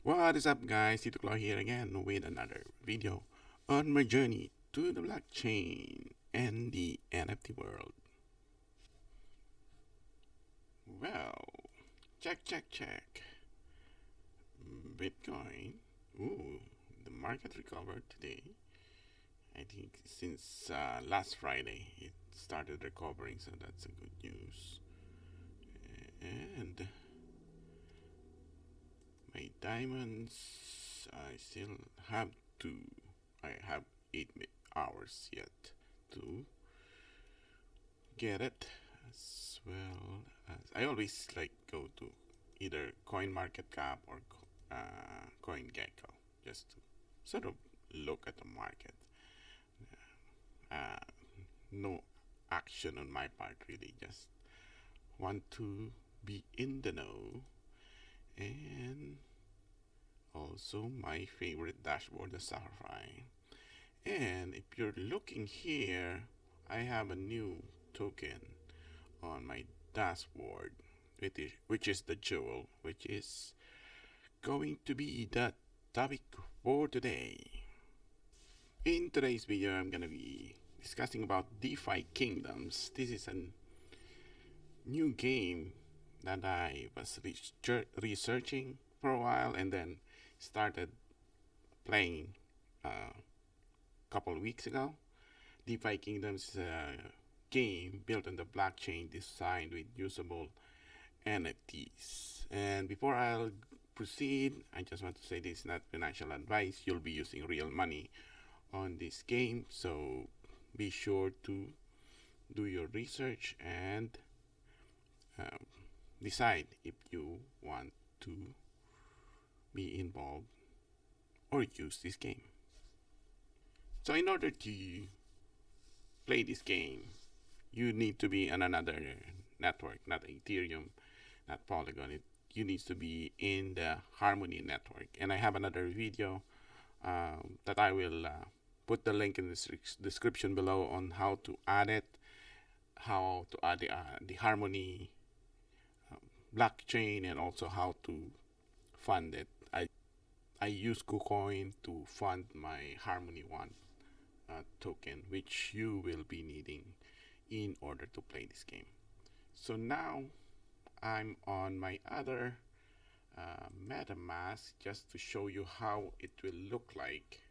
What is up, guys? Tito Claw here again with another video on my journey to the blockchain and the NFT world. Well, check. Bitcoin. Ooh, the market recovered today. I think since last Friday it started recovering, so that's a good news. And my diamonds, I have 8 hours yet to get it, as well as I always like go to either CoinMarketCap or CoinGecko just to sort of look at the market. Uh, no action on my part really, just want to be in the know. And also my favorite dashboard, the Sapphire. And if you're looking here, I have a new token on my dashboard, which is the jewel, which is going to be the topic for today. In today's video, I'm gonna be discussing about DeFi Kingdoms. This is a new game that I was researching for a while and then started playing a couple of weeks ago. DeFi Kingdoms is a game built on the blockchain designed with usable NFTs. And before I'll proceed, I just want to say this is not financial advice. You'll be using real money on this game, so be sure to do your research and decide if you want to be involved or use this game. So in order to play this game, you need to be on another network, not Ethereum, not Polygon. You need to be in the Harmony network. And I have another video that I will put the link in the description below on how to add it, how to add the Harmony blockchain, and also how to fund it. I use KuCoin to fund my Harmony One token, which you will be needing in order to play this game. So now I'm on my other MetaMask just to show you how it will look like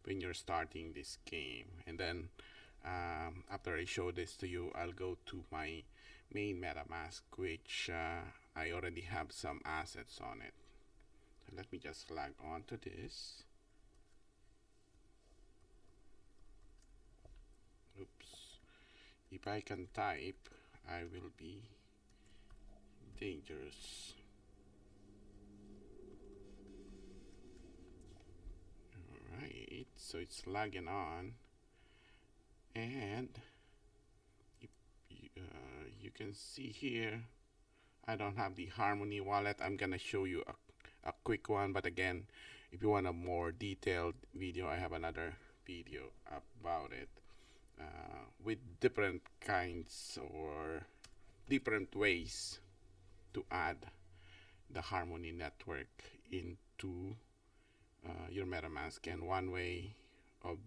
when you're starting this game. And then after I show this to you, I'll go to my main MetaMask, which I already have some assets on it. So let me just log on to this. Oops. If I can type, I will be dangerous. Alright, so it's logging on, and if you can see here, I don't have the Harmony wallet. I'm gonna show you a quick one, but again, if you want a more detailed video, I have another video about it with different kinds or different ways to add the Harmony network into your MetaMask. And one way of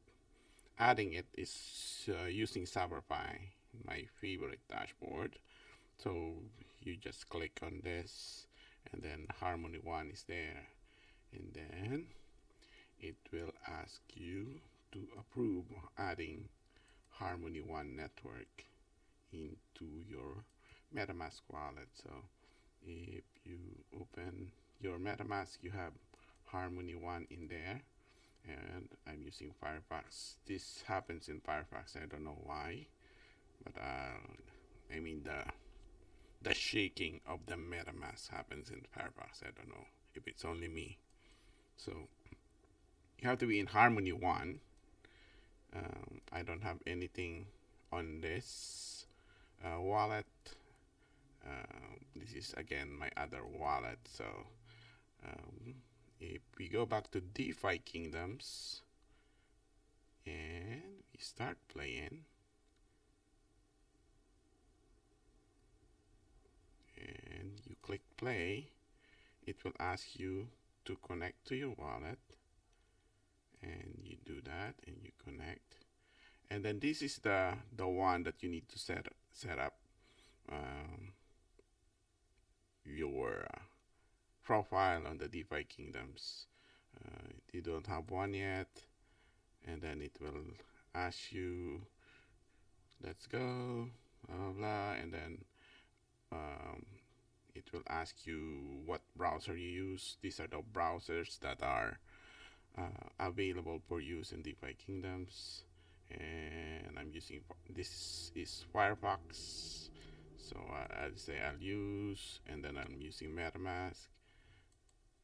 adding it is using Sapphire, my favorite dashboard. So you just click on this, and then Harmony One is there, and then it will ask you to approve adding Harmony One network into your MetaMask wallet. So if you open your MetaMask, you have Harmony One in there, and I'm using Firefox. This happens in Firefox. I don't know why, but I mean the shaking of the MetaMask happens in Firefox. I don't know if it's only me. So you have to be in Harmony One. I don't have anything on this wallet. This is again my other wallet. So if we go back to DeFi Kingdoms and we start playing, and you click play, it will ask you to connect to your wallet, and you do that and you connect, and then this is the one that you need to set up your profile on the DeFi Kingdoms. You don't have one yet, and then it will ask you, let's go, blah blah, and then it will ask you what browser you use. These are the browsers that are available for use in DeFi Kingdoms, and I'm using, this is Firefox, so I'll say I'll use, and then I'm using MetaMask,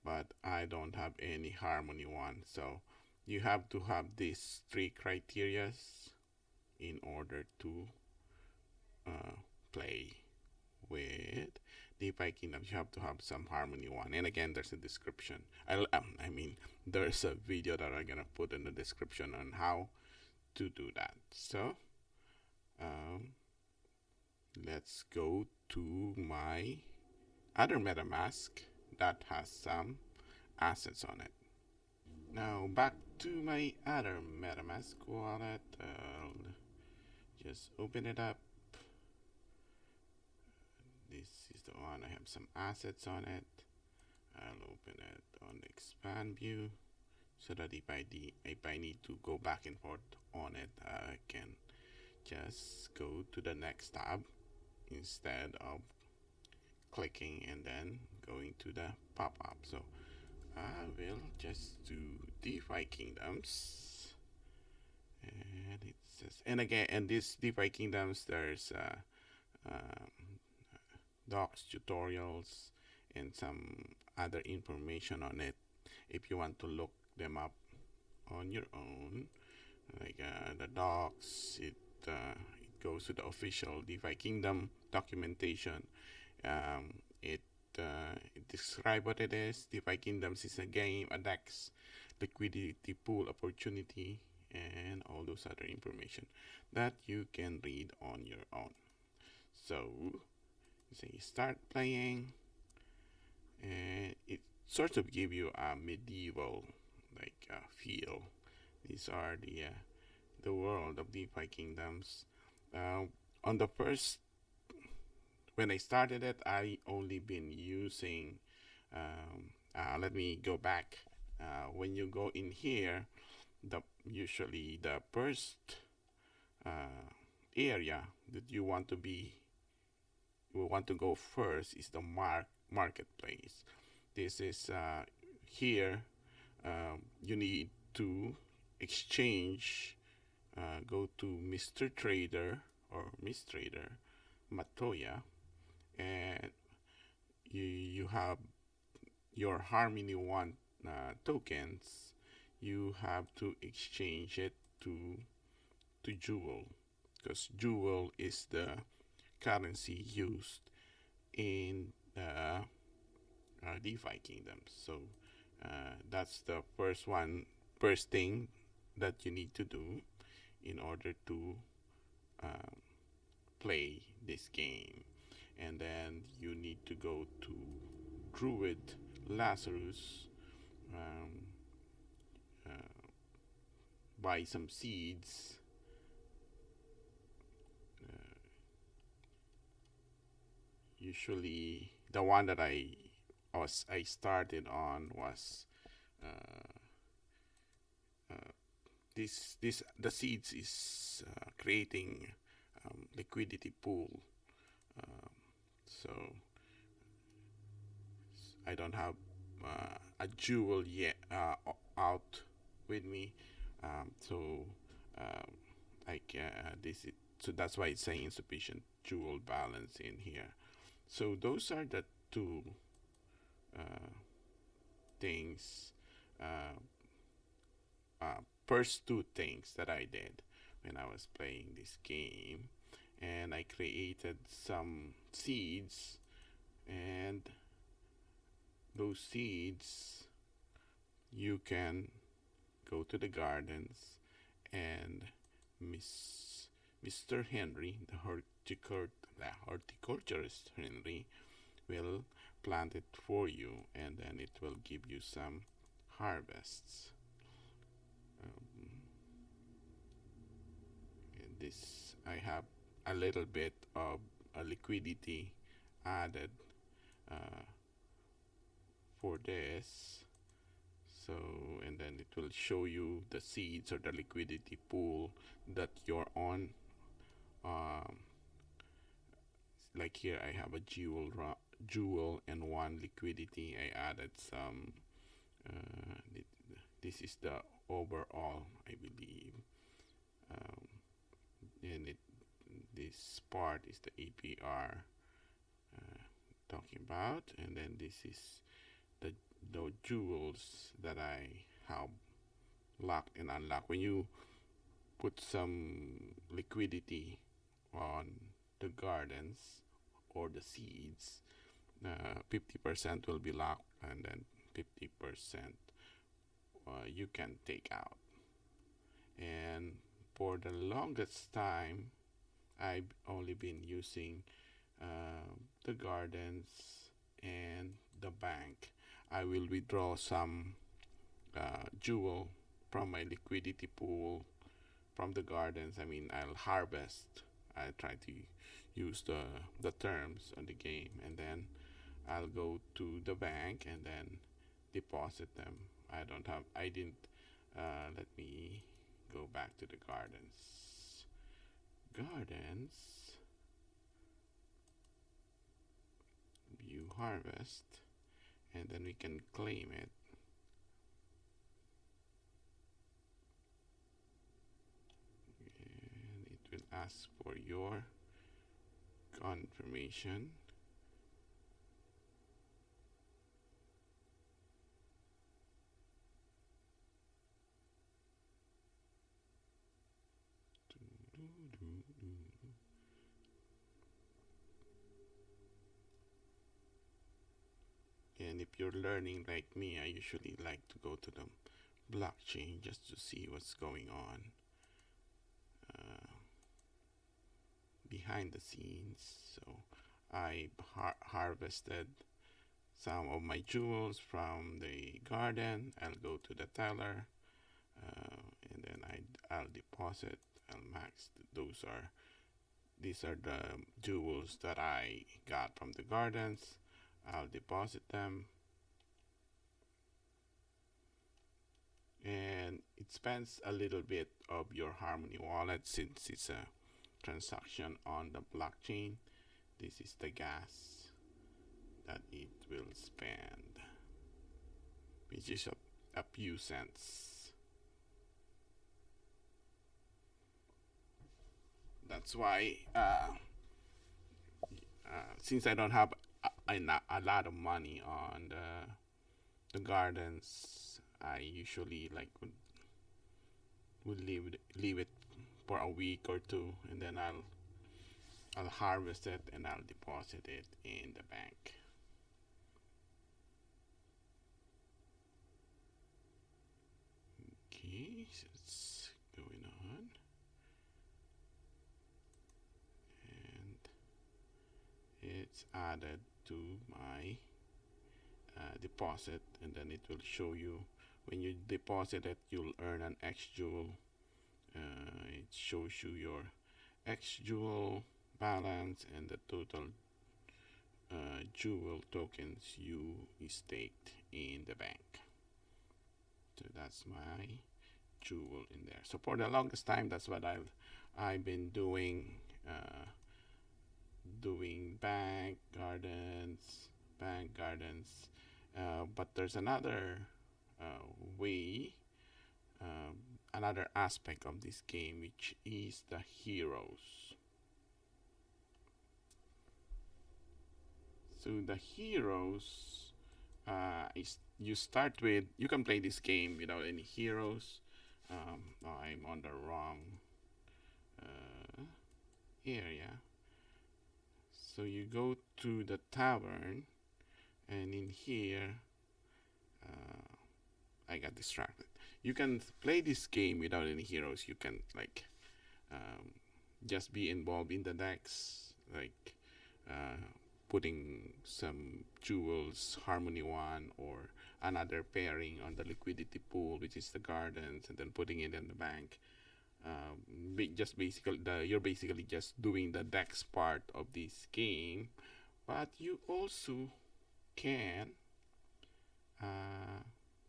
but I don't have any Harmony one. So you have to have these three criterias in order to play with DeFi Kingdoms. You have to have some Harmony one, and again, there's a description. I mean, there's a video that I'm gonna put in the description on how to do that. So let's go to my other MetaMask that has some assets on it. Now back to my other MetaMask wallet. Just open it up. This is the one. I have some assets on it. I'll open it on the expand view, so that if I need to go back and forth on it, I can just go to the next tab instead of clicking and then going to the pop-up. So I will just do DeFi Kingdoms, and it says, and again, and this DeFi Kingdoms, there's docs, tutorials, and some other information on it if you want to look them up on your own. Like the docs, it goes to the official DeFi Kingdom documentation. It describes what it is. DeFi Kingdoms is a game, a DEX, liquidity pool opportunity, and all those other information that you can read on your own. So say start playing, and it sort of give you a medieval like feel. These are the world of DeFi Kingdoms. On the first, when I started it, I only been using. Let me go back. When you go in here, usually the first area that you want to go first is the marketplace. This is here. You need to exchange. Go to Mr. Trader or Miss Trader, Matoya, and you have your Harmony One tokens. You have to exchange it to Jewel, because Jewel is the currency used in the DeFi Kingdoms. So that's the first thing that you need to do in order to play this game. And then you need to go to Druid Lazarus, buy some seeds, usually the one that I started on was the seeds is creating liquidity pool. So I don't have a jewel yet out with me. So so that's why it's saying insufficient jewel balance in here. So those are the two things, first two things that I did when I was playing this game. And I created some seeds, and those seeds you can go to the gardens, and Mr. Henry, the horticulturist Henry, will plant it for you, and then it will give you some harvests. This I have a little bit of a liquidity added uh, for this. So, and then it will show you the seeds or the liquidity pool that you're on. Um, like here, I have a jewel and one liquidity. I added some. This is the overall, I believe, um, and this part is the APR talking about, and then this is the jewels that I have locked and unlocked. When you put some liquidity on the gardens or the seeds, 50% will be locked, and then 50% you can take out. And for the longest time, I've only been using the gardens and the bank. I will withdraw some jewel from my liquidity pool from the gardens. I mean, I'll harvest. I try to use the terms on the game, and then I'll go to the bank and then deposit them. I didn't, let me go back to the gardens. You harvest, and then we can claim it. And it will ask for your confirmation. And if you're learning like me, I usually like to go to the blockchain just to see what's going on behind the scenes. So I harvested some of my jewels from the garden. I'll go to the teller, and then I'll deposit. I'll max. These are the jewels that I got from the gardens. I'll deposit them, and it spends a little bit of your Harmony wallet since it's a transaction on the blockchain. This is the gas that it will spend, which is a few cents. That's why, since I don't have a lot of money on the gardens, I usually like would leave it for a week or two, and then I'll harvest it and I'll deposit it in the bank. Okay, so it's going on, and it's added to my deposit, and then it will show you when you deposit it, you'll earn an X jewel. It shows you your X jewel balance and the total jewel tokens you staked in the bank. So that's my jewel in there. So for the longest time, that's what I've been doing. Doing bank gardens. But there's another way, another aspect of this game, which is the heroes. So the heroes is you start with. You can play this game without any heroes. Oh, I'm on the wrong area. So you go to the tavern, and in here, I got distracted. You can play this game without any heroes. You can like just be involved in the decks, like putting some jewels, Harmony One, or another pairing on the liquidity pool, which is the gardens, and then putting it in the bank. Just basically, you're basically just doing the dex part of this game, but you also can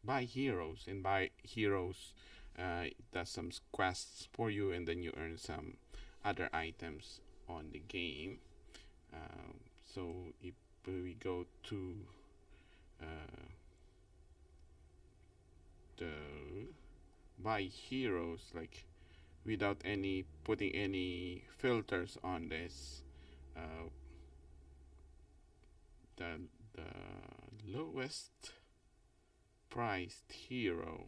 buy heroes, and buy heroes it does some quests for you, and then you earn some other items on the game. So if we go to the buy heroes, like without any putting any filters on this, uh, the lowest priced hero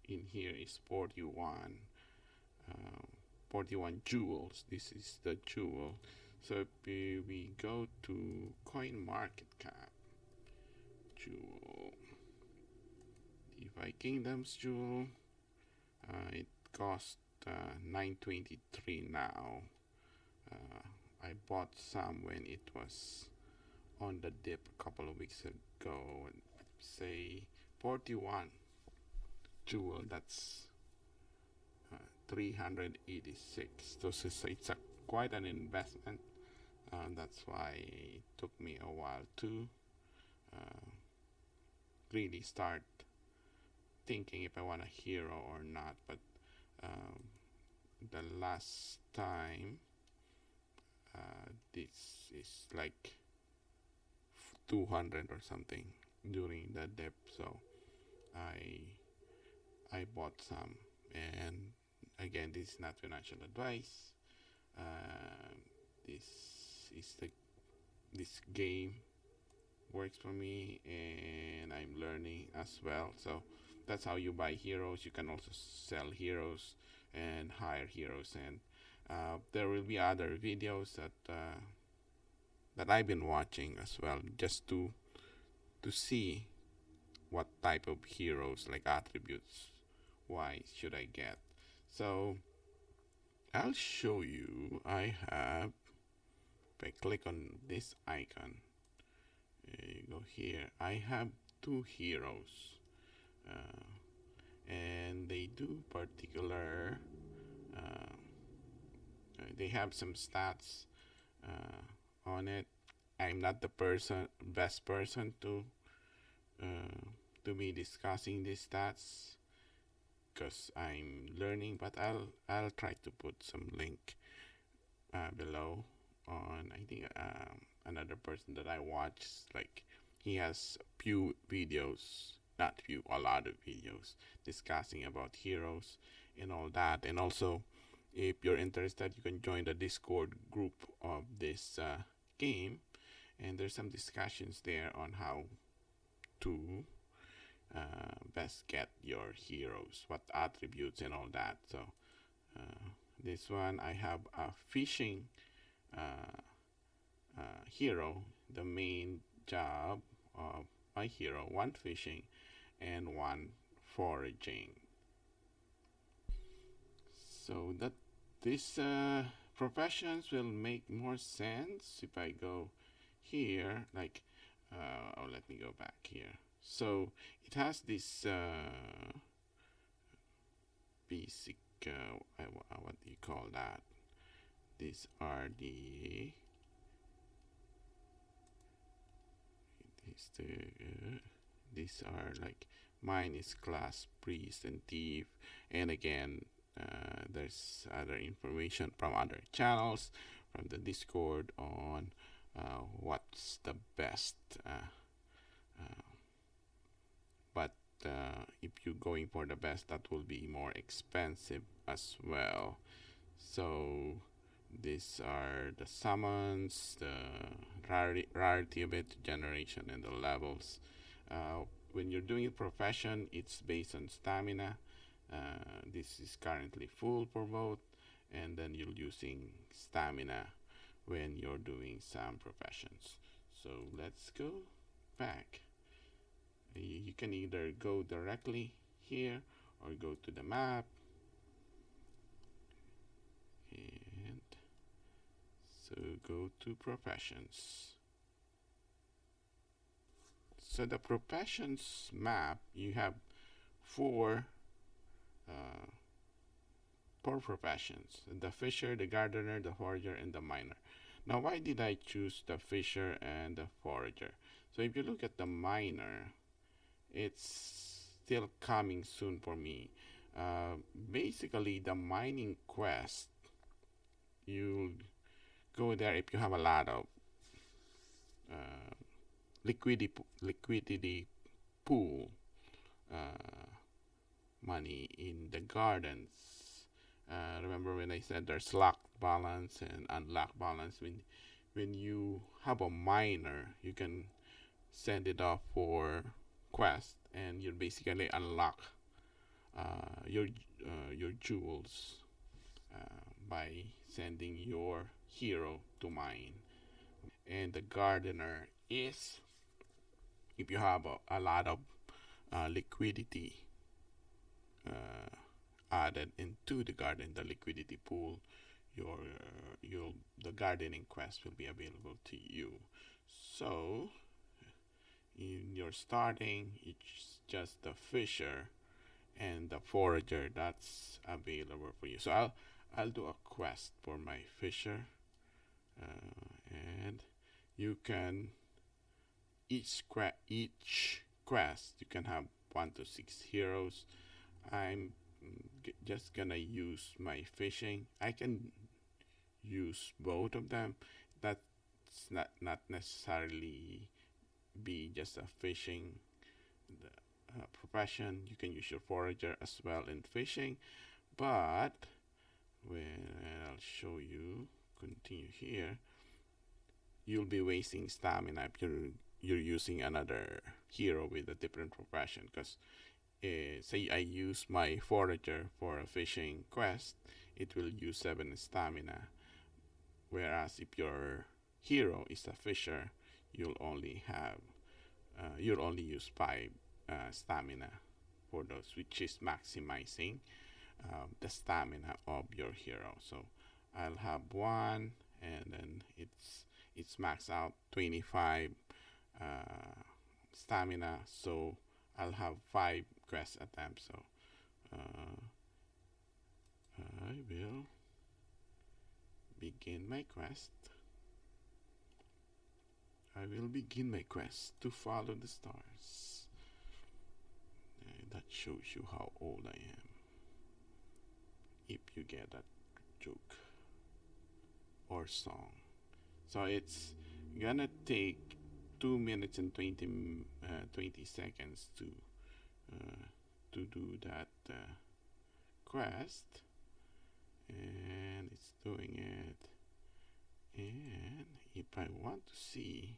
in here is 41 uh, 41 jewels. This is the jewel. So if we go to coin market cap, jewel, DeFi Kingdoms jewel, it cost 923 now. I bought some when it was on the dip a couple of weeks ago, and say 41 jewel, that's 386. So it's a quite an investment. That's why it took me a while to really start thinking if I want a hero or not. But the last time, this is like 200 or something during the dip, so I bought some. And again, this is not financial advice. This game works for me, and I'm learning as well. So that's how you buy heroes. You can also sell heroes and hire heroes, and there will be other videos that I've been watching as well, just to see what type of heroes, like attributes wise, should I get. So I'll show you. I have, if I click on this icon, you go here, I have 2 heroes, and they do particular, they have some stats on it. I'm not the best person to be discussing these stats, because I'm learning, but I'll try to put some link below on, I think, another person that I watch. Like, he has a lot of videos discussing about heroes and all that. And also, if you're interested, you can join the Discord group of this game, and there's some discussions there on how to best get your heroes, what attributes and all that. So this one, I have a fishing hero. The main job of my hero, 1 fishing and 1 foraging. So that these professions will make more sense if I go here, like let me go back here. So it has this basic, what do you call that? These are these are like, mine is class priest and thief, and again there's other information from other channels, from the Discord, on what's the best. But if you're going for the best, that will be more expensive as well. So these are the summons, the rarity of it, generation, and the levels. When you're doing a profession, it's based on stamina. This is currently full for both, and then you're using stamina when you're doing some professions. So let's go back. You can either go directly here or go to the map, and so go to professions. So the professions map, you have four uh, four professions: the fisher, the gardener, the forager, and the miner. Now, why did I choose the fisher and the forager? So if you look at the miner, it's still coming soon for me. Basically, the mining quest, you'll go there if you have a lot of uh, liquidity pool uh, money in the gardens. Remember when I said there's locked balance and unlocked balance? When you have a miner, you can send it off for quest, and you basically unlock your jewels by sending your hero to mine. And the gardener is if you have a lot of liquidity uh, added into the garden, the liquidity pool, your the gardening quest will be available to you. So in your starting, it's just the fisher and the forager that's available for you. So I'll do a quest for my fisher, and you can each quest you can have 1 to 6 heroes. I'm just gonna use my fishing. I can use both of them. That's not necessarily be just a fishing profession. You can use your forager as well in fishing, but when I'll show you, continue here, you'll be wasting stamina if you're using another hero with a different profession. Because say I use my forager for a fishing quest, it will use 7 stamina, whereas if your hero is a fisher, you'll only use 5 stamina for those, which is maximizing the stamina of your hero. So I'll have one, and then it's maxed out 25 uh, stamina. So I'll have 5 quest attempts. So I will begin my quest. I will begin my quest to follow the stars. That shows you how old I am, if you get that joke or song. So it's gonna take 2 minutes and 20 seconds to do that quest, and it's doing it. And if I want to see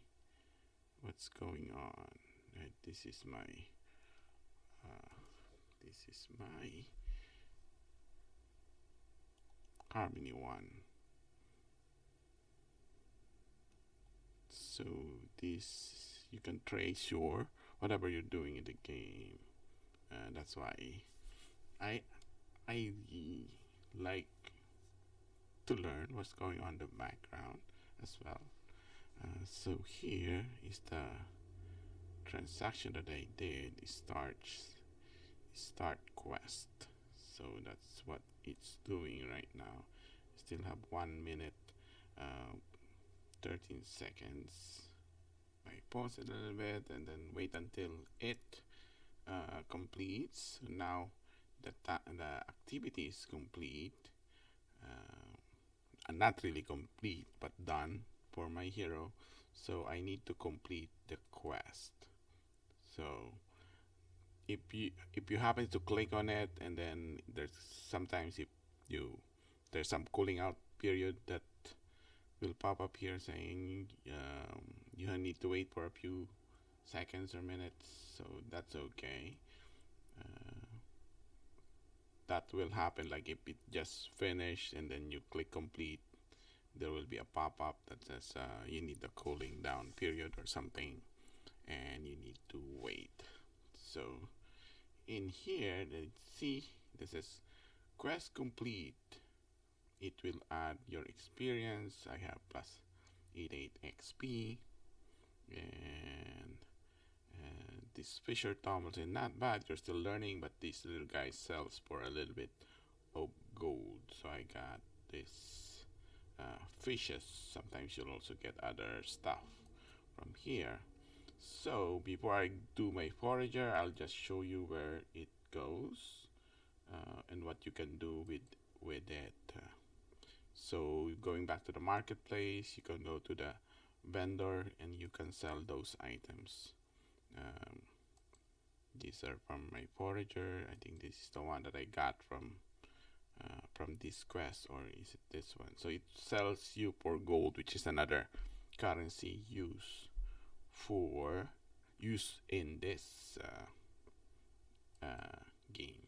what's going on, this is my Harmony 1. So this, you can trace your whatever you're doing in the game. That's why I like to learn what's going on in the background as well. So here is the transaction that I did. It start quest. So that's what it's doing right now. Still have 1 minute, 13 seconds. I pause it a little bit and then wait until it completes. Now the activity is complete, not really complete but done for my hero. So I need to complete the quest. So if you happen to click on it, and then there's sometimes if there's some cooling out period that will pop up here saying you need to wait for a few seconds or minutes, so that's okay. That will happen like if it just finished and then you click complete, there will be a pop-up that says you need a cooling down period or something, and you need to wait. So in here, see, this is quest complete. It will add your experience. I have plus 88 XP, and This Fisher Thomas is not bad. You're still learning, but this little guy sells for a little bit of gold. So I got this fishes. Sometimes you'll also get other stuff from here. So before I do my forager, I'll just show you where it goes and what you can do with it. So going back to the marketplace, you can go to the vendor and you can sell those items. These are from my forager. I think this is the one that I got from this quest, or is it this one? So it sells you for gold, which is another currency used in this game.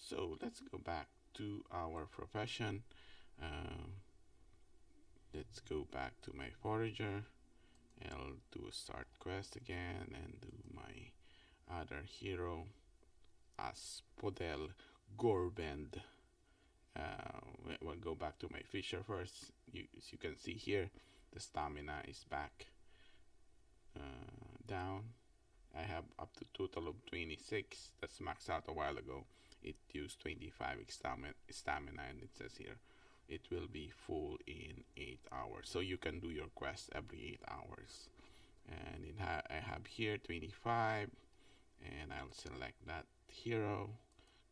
So let's go back to our profession. Let's go back to my forager. I'll do a start quest again and do my other hero as Podel Gorbend. We'll go back to my fisher first. As you can see here, the stamina is back down. I have up to total of 26. That's maxed out a while ago. It used 25 stamina, and it says here it will be full in 8 hours. So you can do your quest every 8 hours. And I have here 25, and I'll select that hero,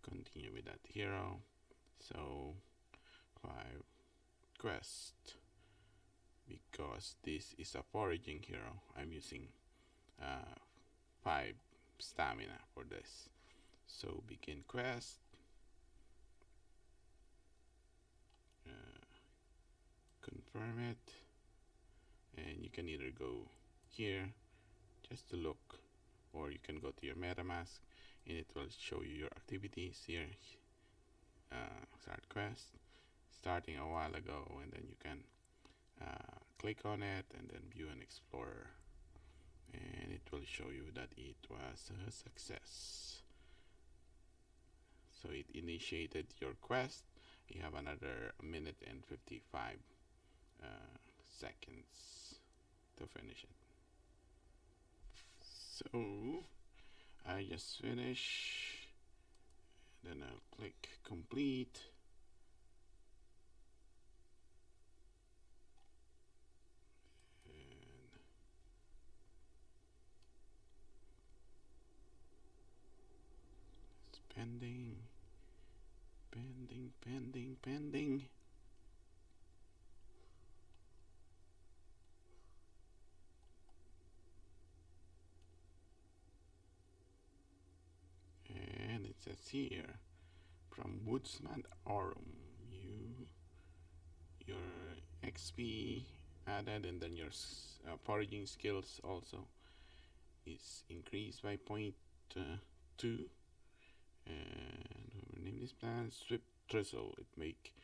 continue with that hero. So 5 quest, because this is a foraging hero, I'm using 5 stamina for this. So begin quest, confirm it, and you can either go here just to look, or you can go to your MetaMask and it will show you your activities here. Start quest, starting a while ago, and then you can click on it and then view and explorer, and it will show you that it was a success. So it initiated your quest. You have another minute and 55 seconds to finish it. So I just finish, then I'll click complete. It's pending. And it says here, from Woodsman Aurum, your XP added, and then your foraging skills also is increased by 0.2. And name this plan Swift Drizzle. It make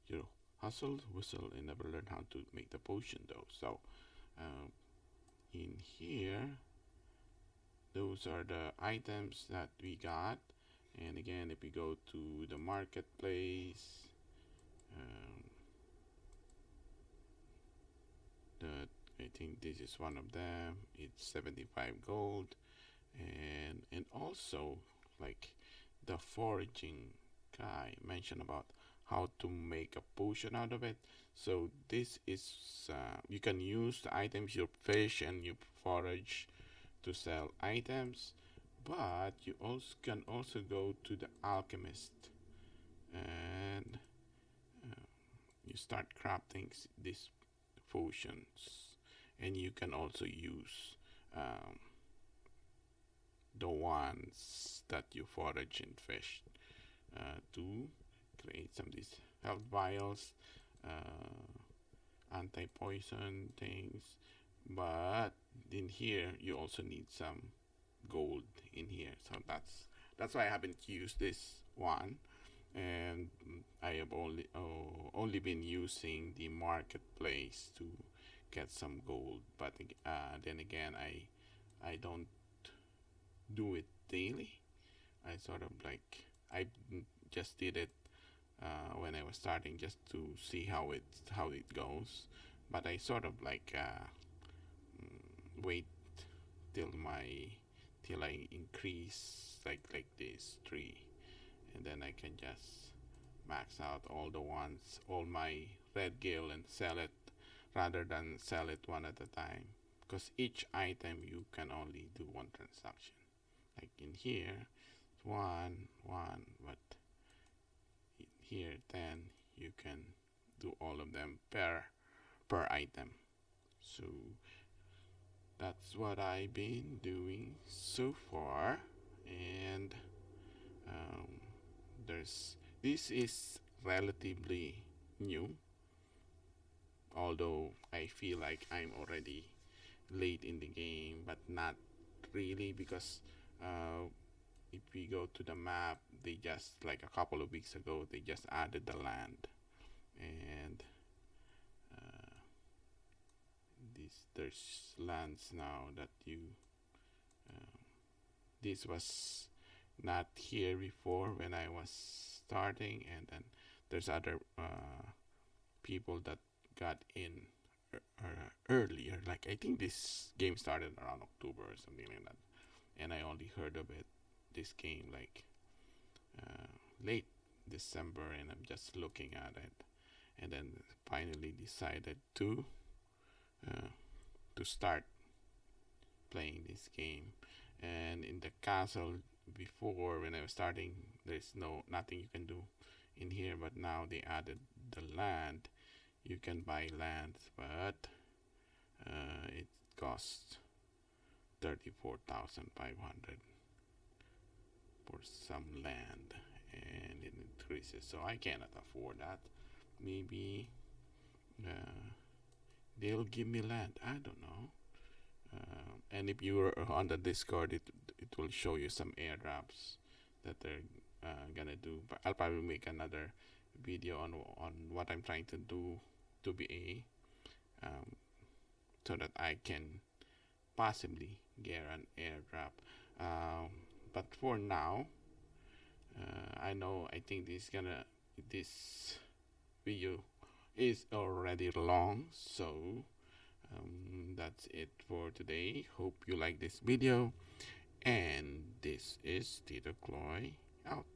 your hustle, whistle, and never learn how to make the potion though. So in here, those are the items that we got. And again, if we go to the marketplace, I think this is one of them. It's 75 gold, and also like the foraging guy mentioned about how to make a potion out of it. So this is you can use the items you fish and you forage to sell items, but you also can also go to the alchemist and you start crafting these potions, and you can also use the ones that you forage and fish to create some of these health vials, anti-poison things. But in here you also need some gold in here, so that's why I haven't used this one, and I have only been using the marketplace to get some gold. But then again, I don't do it daily. I sort of like I just did it when I was starting, just to see how it goes. But I sort of like wait till my till I increase like this 3, and then I can just max out all the ones, all my red gill, and sell it rather than sell it one at a time, because each item you can only do one transaction. Like in here, one, but in here 10, you can do all of them per item. So that's what I've been doing so far, and um, this is relatively new, although I feel like I'm already late in the game, but not really, because if we go to the map, they just, like a couple of weeks ago, they just added the land, and there's lands now that you this was not here before when I was starting, and then there's other people that got in earlier. Like I think this game started around October or something like that, and I only heard of this game like late December, and I'm just looking at it, and then finally decided to start playing this game. And in the castle before, when I was starting, there's nothing you can do in here, but now they added the land. You can buy land, but it costs 34,500 for some land, and it increases, so I cannot afford that. Maybe they'll give me land, I don't know. And if you are on the Discord, it will show you some airdrops that they're gonna do. But I'll probably make another video on what I'm trying to do to be so that I can possibly get an airdrop. But for now, I think this video is already long, so that's it for today. Hope you like this video, and this is Tito Cloy out.